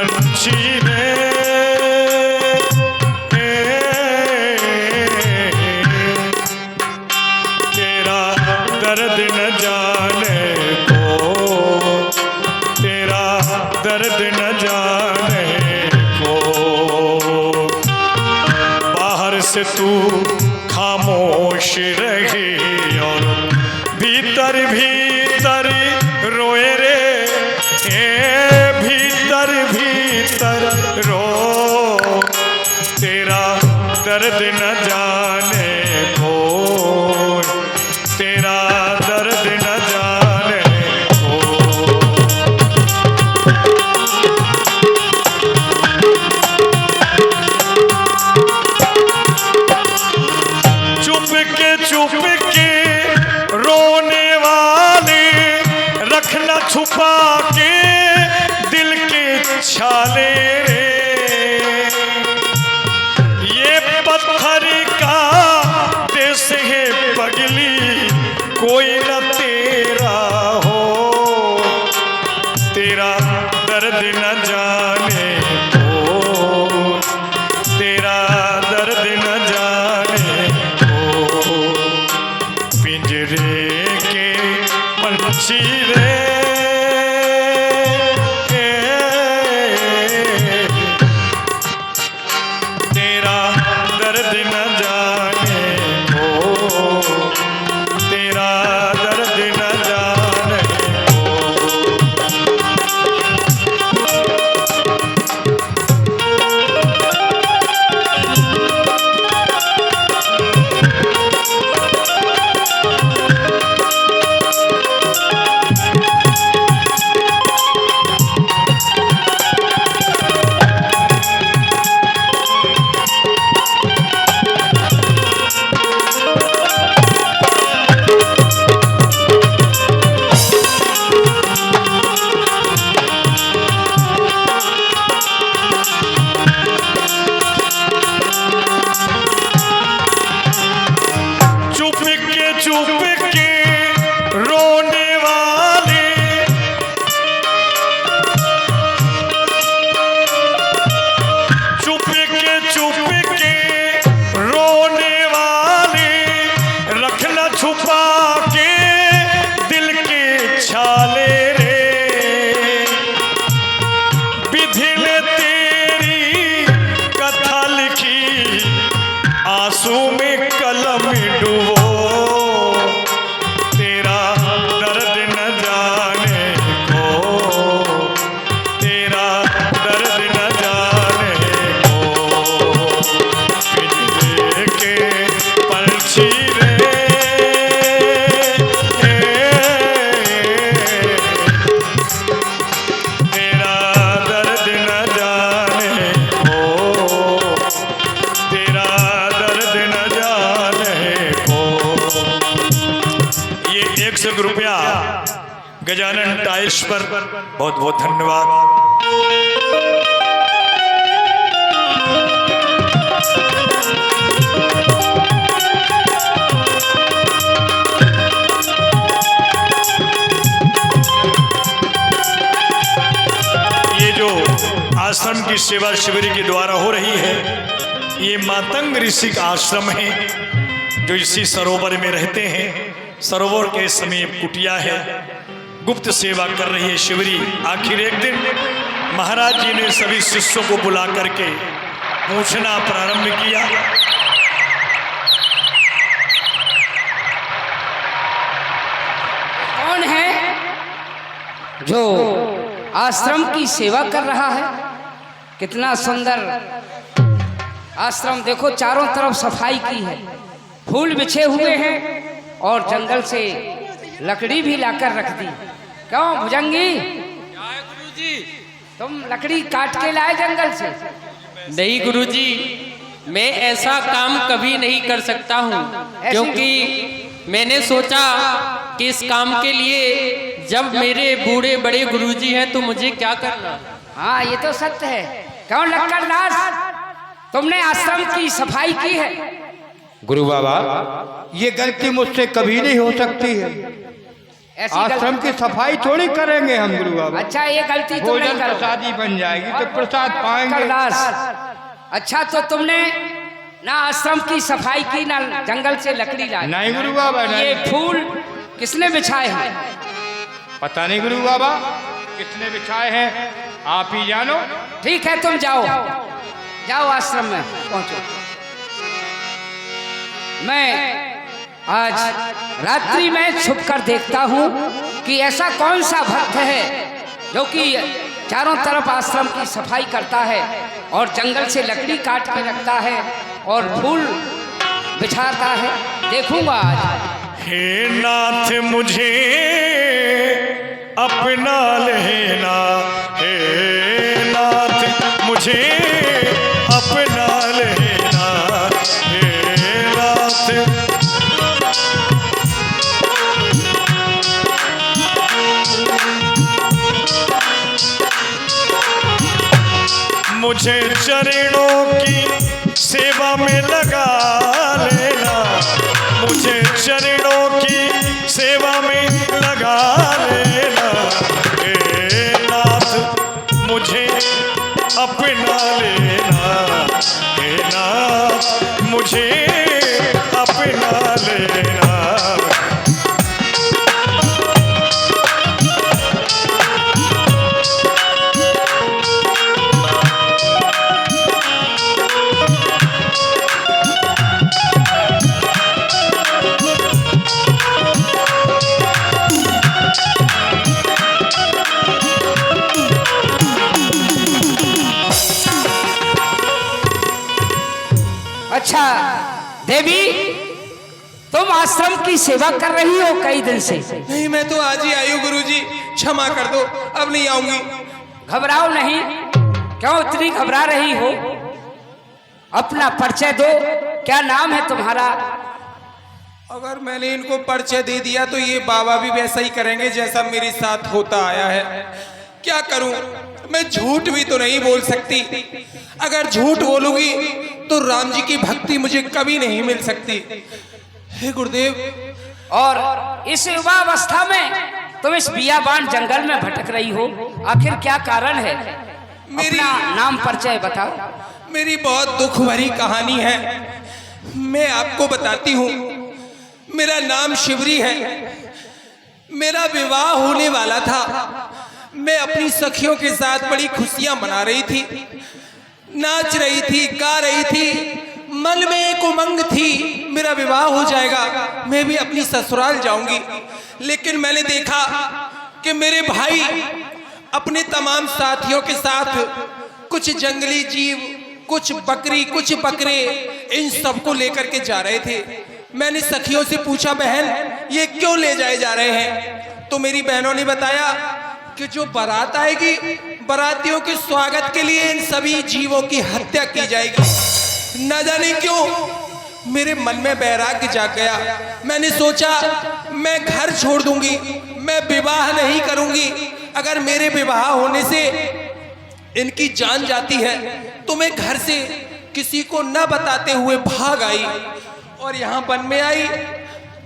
पंछी रे तेरा दर्द न जाने को, तेरा दर्द न जाने को। बाहर से तू खामोश रही और भीतर भीतर रोए रे, भीतर भीतर रो, तेरा दर्द न जाने को, तेरा दर्द न जाने को। चुप के रोने वाले रखना छुपा के दिल के छाले रे। ये पत्थर का देश है पगली, कोई न तेरा हो, तेरा दर्द न जाने को, तेरा दर्द न जाने को। पिंजरे के पंछी रे तेरा दर्द न जाने को, तेरा दर्द न जाने को। चुप के रोने वाले चुप के रोने वाले रखना छुपा के दिल के छाले रे। विधि ने तेरी कथा लिखी, आंसू में कलम डुबो, ₹100 गजानन टाइल्स पर बहुत बहुत धन्यवाद। ये जो आश्रम की सेवा शिविर के द्वारा हो रही है, ये मातंग ऋषि का आश्रम है जो इसी सरोवर में रहते हैं। सरोवर के समीप कुटिया है, गुप्त सेवा कर रही है शिवरी। आखिर एक दिन महाराज जी ने सभी शिष्यों को बुला करके पूछना प्रारंभ किया। कौन है जो आश्रम की सेवा कर रहा है? कितना सुंदर आश्रम देखो, चारों तरफ सफाई की है, फूल बिछे हुए हैं और जंगल से लकड़ी भी लाकर रख दी। क्यों भुजंगी, गुरुजी? तुम लकड़ी काट के लाए जंगल से? नहीं गुरुजी, मैं ऐसा काम कभी नहीं कर सकता हूँ, क्योंकि मैंने सोचा कि इस काम के लिए जब मेरे बूढ़े बड़े गुरुजी हैं तो मुझे क्या करना। हाँ ये तो सत्य है। क्यों लक्कड़दास, तुमने आश्रम की सफाई की है? गुरु बाबा, ये गलती मुझसे कभी नहीं हो सकती है। ऐसी आश्रम की सफाई थोड़ी करेंगे हम गुरु बाबा। अच्छा, ये गलती तुम नहीं भोजन करो प्रसादी बन जाएगी तो प्रसाद पाएंगे। करदास। अच्छा, तो तुमने ना आश्रम की सफाई की ना जंगल से लकड़ी लाई? नहीं गुरु बाबा, ये नहीं। फूल किसने बिछाए हैं? पता नहीं गुरु बाबा किसने बिछाए हैं, आप ही जानो। ठीक है, तुम जाओ, जाओ आश्रम में पहुंचो। मैं आज रात्रि में छुप कर देखता हूँ कि ऐसा कौन सा भक्त है जो कि चारों तरफ आश्रम की सफाई करता है और जंगल से लकड़ी काट के रखता है और फूल बिछाता है। देखूंगा आज। हे नाथ मुझे अपना लेना, हे नाथ मुझे अपना लेना, हे नाथ मुझे चरणों की सेवा में लगा लेना, मुझे चरणों की सेवा में लगा लेना, हे नाथ मुझे अपना लेना, हे नाथ मुझे अपना लेना। अच्छा देवी, तुम आश्रम की सेवा कर रही हो कई दिन से? नहीं, मैं तो आज ही आई हूँ गुरुजी, क्षमा कर दो, अब नहीं आऊंगी। घबराओ नहीं। क्यों इतनी घबरा रही हो? अपना परिचय दो, क्या नाम है तुम्हारा? अगर मैंने इनको परिचय दे दिया तो ये बाबा भी वैसा ही करेंगे जैसा मेरे साथ होता आया है। क्या करूं, मैं झूठ भी तो नहीं बोल सकती। अगर झूठ बोलूंगी तो राम जी की भक्ति मुझे कभी नहीं मिल सकती। हे गुरुदेव, और इस युवा अवस्था में तुम इस बियाबान जंगल में भटक रही हो, आखिर क्या कारण है? अपना नाम परिचय बताओ। मेरी बहुत दुख भरी कहानी है, मैं आपको बताती हूँ। मेरा नाम शिवरी है। मेरा विवाह होने वाला था। मैं अपनी सखियों के साथ बड़ी खुशियां मना रही थी, नाच रही थी, गा रही थी, मन में एक उमंग थी मेरा विवाह हो जाएगा, मैं भी अपनी ससुराल जाऊंगी। लेकिन मैंने देखा कि मेरे भाई अपने तमाम साथियों के साथ कुछ जंगली जीव, कुछ बकरी, कुछ बकरे, इन सबको लेकर के जा रहे थे। मैंने सखियों से पूछा, बहन ये क्यों ले जाए जा रहे हैं? तो मेरी बहनों ने बताया कि जो बारात आएगी, बारातियों के स्वागत के लिए इन सभी जीवों की हत्या की जाएगी। न जाने क्यों मेरे मन में वैराग्य जाग गया। मैंने सोचा मैं घर छोड़ दूंगी, मैं विवाह नहीं करूंगी। अगर मेरे विवाह होने से इनकी जान जाती है तो मैं घर से किसी को न बताते हुए भाग आई और यहाँ वन में आई।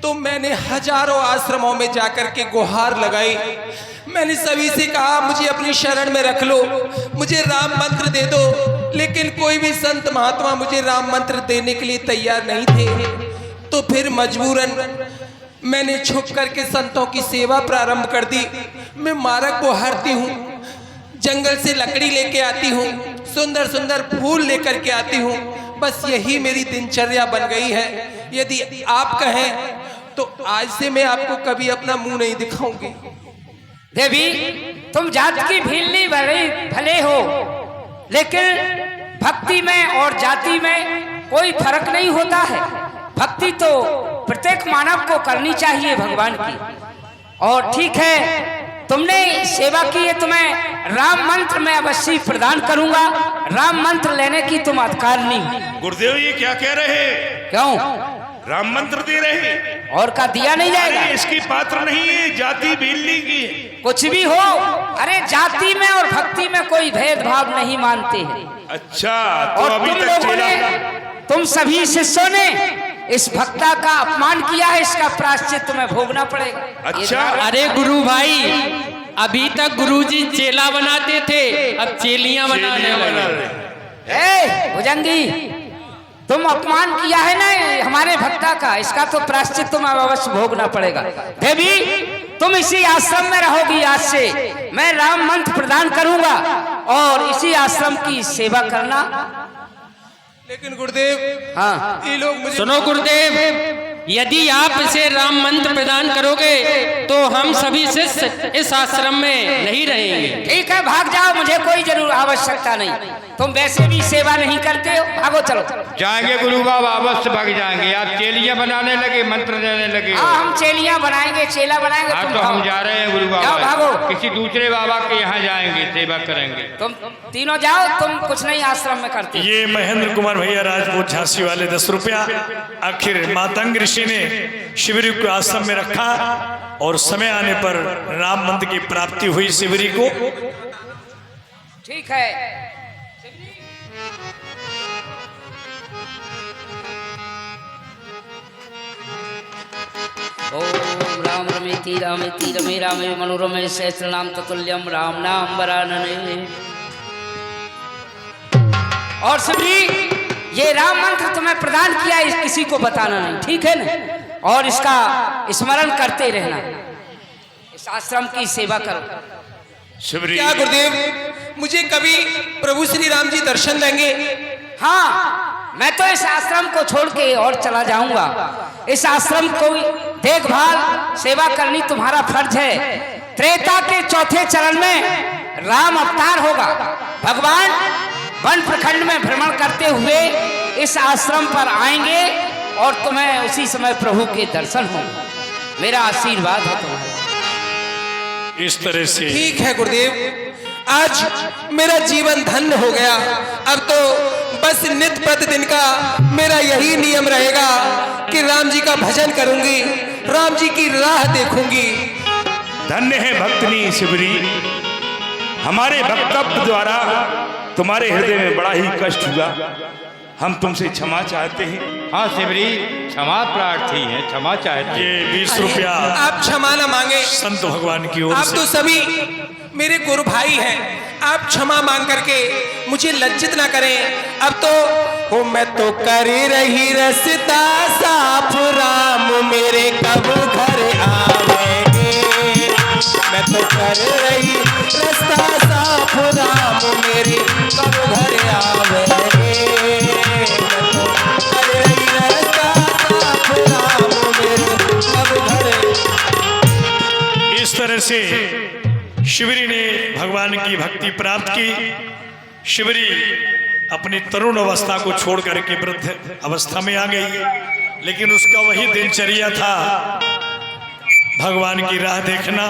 तो मैंने हजारों आश्रमों में जाकर के गुहार लगाई। मैंने सभी से कहा मुझे अपनी शरण में रख लो, मुझे राम मंत्र दे दो। लेकिन कोई भी संत महात्मा मुझे राम मंत्र देने के लिए तैयार नहीं थे। तो फिर मजबूरन मैंने छुप करके संतों की सेवा प्रारंभ कर दी। मैं मार्ग को हरती हूँ, जंगल से लकड़ी लेके आती हूँ, सुंदर सुंदर फूल लेकर के आती हूँ। बस यही मेरी दिनचर्या बन गई है। यदि आप कहें तो आज से मैं आपको कभी अपना मुंह नहीं दिखाऊंगी। देवी, तुम जात की भीलनी भले हो, लेकिन भक्ति में और जाति में कोई फर्क नहीं होता है। भक्ति तो प्रत्येक मानव को करनी चाहिए भगवान की। और ठीक है, तुमने सेवा की है, तुम्हें राम मंत्र मैं अवश्य प्रदान करूंगा। राम मंत्र लेने की तुम अधिकार नहीं। गुरुदेव ये क्या कह रहे हैं? क्यों? राम मंत्र दे रहे हैं और का दिया नहीं जाएगा? अरे इसकी पात्र नहीं है, जाति भीलनी की है। कुछ भी हो, अरे जाति में और भक्ति में कोई भेदभाव नहीं मानते हैं। अच्छा, तो और अभी तुम तक लोगों चेला ने, तुम सभी शिष्यों ने इस भक्ता का अपमान किया है, इसका प्रायश्चित तुम्हें भोगना पड़ेगा। अच्छा। अरे गुरु भाई, अभी तक गुरुजी चेला बनाते थे, अब चेलियां बनाने लगे। ए भुजंगी, तुम अपमान किया है ना हमारे भक्ता का, इसका तो प्रायश्चित तुम्हें अवश्य भोगना पड़ेगा। देवी, तुम इसी आश्रम में रहोगी। आज से मैं राम मंत्र प्रदान करूंगा और इसी आश्रम की सेवा करना। लेकिन गुरुदेव, हाँ, ये लोग मुझे सुनो गुरुदेव, यदि आप इसे राम मंत्र प्रदान करोगे तो हम सभी शिष्य इस आश्रम में नहीं रहेंगे। ठीक है, भाग जाओ, मुझे कोई जरूर आवश्यकता नहीं। तुम वैसे भी सेवा नहीं करते हो, भागो चलो। जाएंगे गुरु बाबा, अवश्य भाग जाएंगे। आप चेलियां बनाने लगे, मंत्र देने लगे। हाँ, हम चेलियां बनाएंगे, चेला बनाएंगे। हाँ, तुम तो हम जा रहे हैं गुरु जाओ, बाबा, भागो। किसी दूसरे बाबा के यहाँ जाएंगे, सेवा करेंगे। तुम तीनों जाओ, तुम कुछ नहीं आश्रम में करते। ये महेंद्र कुमार भैया राजपूत झांसी वाले 10 रुपया आखिर मातंग ऋषि ने शिवरी को आश्रम में रखा और समय आने पर राम मंत्र की प्राप्ति हुई शिवरी को। ठीक है। ओम राम रमेति रामेति रमे रामे मनोरमे सहस्रनाम ततुल्यम राम नाम वरानने। और सभी, ये राम मंत्र तुम्हें प्रदान किया, इस किसी को बताना नहीं, ठीक है ना? और इसका स्मरण करते रहना, इस आश्रम की सेवा करो। शिवरी, क्या गुरुदेव, मुझे कभी प्रभु श्री राम जी दर्शन देंगे? हाँ, मैं तो इस आश्रम को छोड़ के और चला जाऊंगा। इस आश्रम को देखभाल सेवा करनी तुम्हारा फर्ज है। त्रेता के चौथे चरण में राम अवतार होगा। भगवान वन प्रखंड में भ्रमण करते हुए इस आश्रम पर आएंगे और तुम्हें उसी समय प्रभु के दर्शन होंगे। मेरा आशीर्वाद है तुम्हारा। इस तरह से ठीक है गुरुदेव, आज मेरा जीवन धन्य हो गया। अब तो बस नित्य प्रतिदिन का मेरा यही नियम रहेगा कि राम जी का भजन करूंगी, राम जी की राह देखूंगी। धन्य है भक्तनी शिवरी, हमारे वक्तव्य द्वारा तुम्हारे हृदय में बड़ा ही कष्ट हुआ। हम तुमसे क्षमा चाहते हैं। हाँ शिवरी, क्षमा प्रार्थी है, क्षमा चाहते हैं। ये 20 रुपया आप क्षमा न मांगे, संत भगवान की ओर आप से। तो सभी मेरे गुरु भाई हैं। आप क्षमा मांग करके मुझे लज्जित ना करें। अब तो हो मैं तो कर रही रास्ता साफ, राम मेरे कब घर आवेंगे। मैं तो कर रही रास्ता साफ, राम मेरे कब घर आवेंगे। मैं तो कर रही रास्ता साफ, राम मेरे कब घर। इस तरह से शिवरी ने भगवान की भक्ति प्राप्त की। शिवरी अपनी तरुण अवस्था को छोड़ करके वृद्ध अवस्था में आ गई, लेकिन उसका वही दिनचर्या था, भगवान की राह देखना,